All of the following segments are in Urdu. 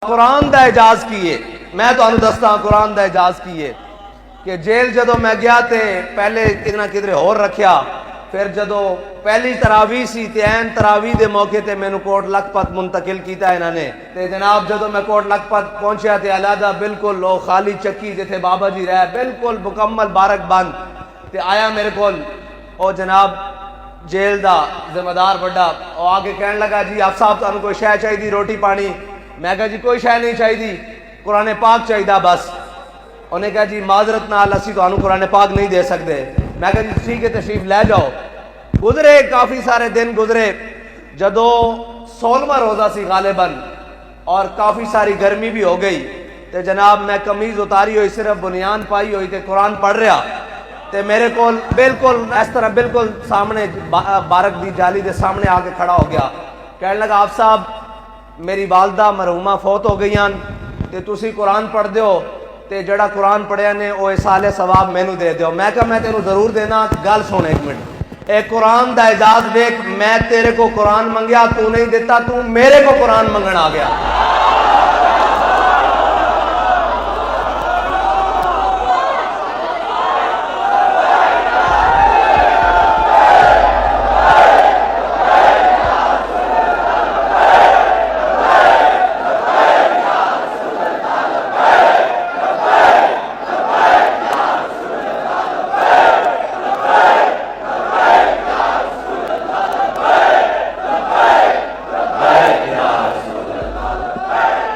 قرآن دا اعجاز کیے میں تو دستا قرآن دا اعجاز کیے کہ جیل جدو میں گیا تے پہلے کدنا کدھر اور رکھیا، پھر جدو پہلی تراویح سی تے این تراویح دے موقع تے میں کوٹ لکھپت منتقل کیتا انہوں نے تے جناب جدو میں کوٹ لکھپت پہنچیا تے علیحدہ بالکل لو خالی چکی جتھے بابا جی رہے بالکل مکمل بارک بند تے آیا میرے کول او جناب جیل دا ذمہ دار بڑا او آگے کہنے لگا جی آپ صاحب تو کوئی شے چاہیے دی روٹی پانی؟ میں کہا جی کوئی شے نہیں چاہیے دی، قرآن پاک چاہیے بس۔ انہیں کہا جی معذرت نال اسی تو قرآن پاک نہیں دے سکتے۔ میں کہا جی ٹھیک ہے تشریف لے جاؤ۔ گزرے کافی سارے دن گزرے، جدو 16واں روزہ سی غالباً اور کافی ساری گرمی بھی ہو گئی تے جناب میں قمیض اتاری ہوئی صرف بنیان پائی ہوئی تے قرآن پڑھ رہا تے میرے کول بالکل اس طرح بالکل سامنے بارک دی جالی دے سامنے آ کے کھڑا ہو گیا، کہنے لگا آپ صاحب میری والدہ مرحومہ فوت ہو گئی تے تسی قرآن پڑھ دیو تے جڑا قرآن پڑھیا نے وہ اصالِ ثواب مینو دے دیو۔ میں کہا میں تینوں ضرور دینا، گل سن ایک منٹ، اے قرآن دا اعجاز دیکھ، میں تیرے کو قرآن منگیا تو نہیں دیتا، تو میرے کو قرآن منگن آ گیا۔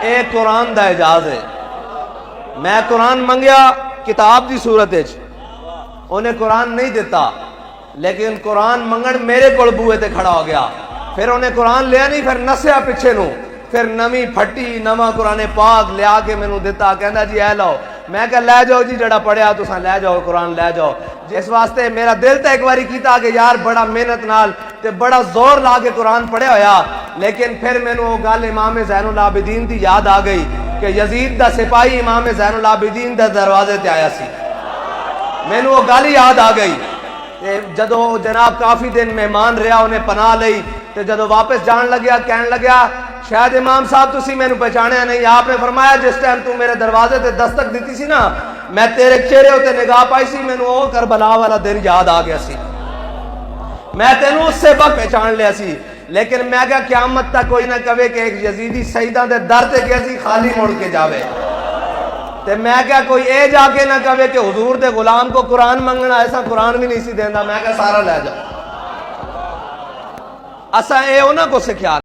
اے قرآن دا اعجاز ہے۔ میں قرآن منگیا کتاب دی صورت ہے، انہیں قرآن نہیں دیتا، لیکن قرآن منگن میرے کول بوئے تے کھڑا ہو گیا۔ پھر انہیں قرآن لیا نہیں، پھر نسیا پیچھے نو، پھر نمی پھٹی نواں قرآن پاک لیا کے مینوں دیتا، کہندا جی اے لو۔ میں کہا لے جاؤ جی جڑا پڑھیا تساں لے جاؤ، قرآن لے جاؤ۔ جس واسطے میرا دل تے ایک باری کیتا کہ یار بڑا محنت نال تے بڑا زور لا کے قرآن پڑھیا ہویا، لیکن پھر مینوں وہ گل امام زین العابدین دی یاد آ گئی کہ یزید دا سپاہی امام زین العابدین دا دروازے تے آیا سی، مینوں وہ گل یاد آ گئی۔ جدو جناب کافی دن مہمان رہا، انہیں پناہ لئی تے جدو واپس جان لگیا کہنے لگیا شاید امام صاحب تسی مینوں پہچانیا نہیں، آپ نے فرمایا جس ٹائم تو میرے دروازے تے دستک دیتی سی نا، میں تیرے چہرے ہوتے نگاہ پائی سی، مینوں او کربلا والا دن یاد آ گیا سی، میں تینوں اس سے بک پہچان لیا سی۔ لیکن میں کہا قیامت تک کوئی نہ کہے کہ ایک یزیدی سیداں دے در تے گیا سی خالی مڑ کے جاوے، تے میں کہا کوئی اے جا کے نہ کہے کہ حضور دے غلام کو قرآن منگنا، ایسا قرآن بھی نہیں سی دیندا۔ میں کہا سارا لے جاؤ، اساں اے انہاں کو سکھیا۔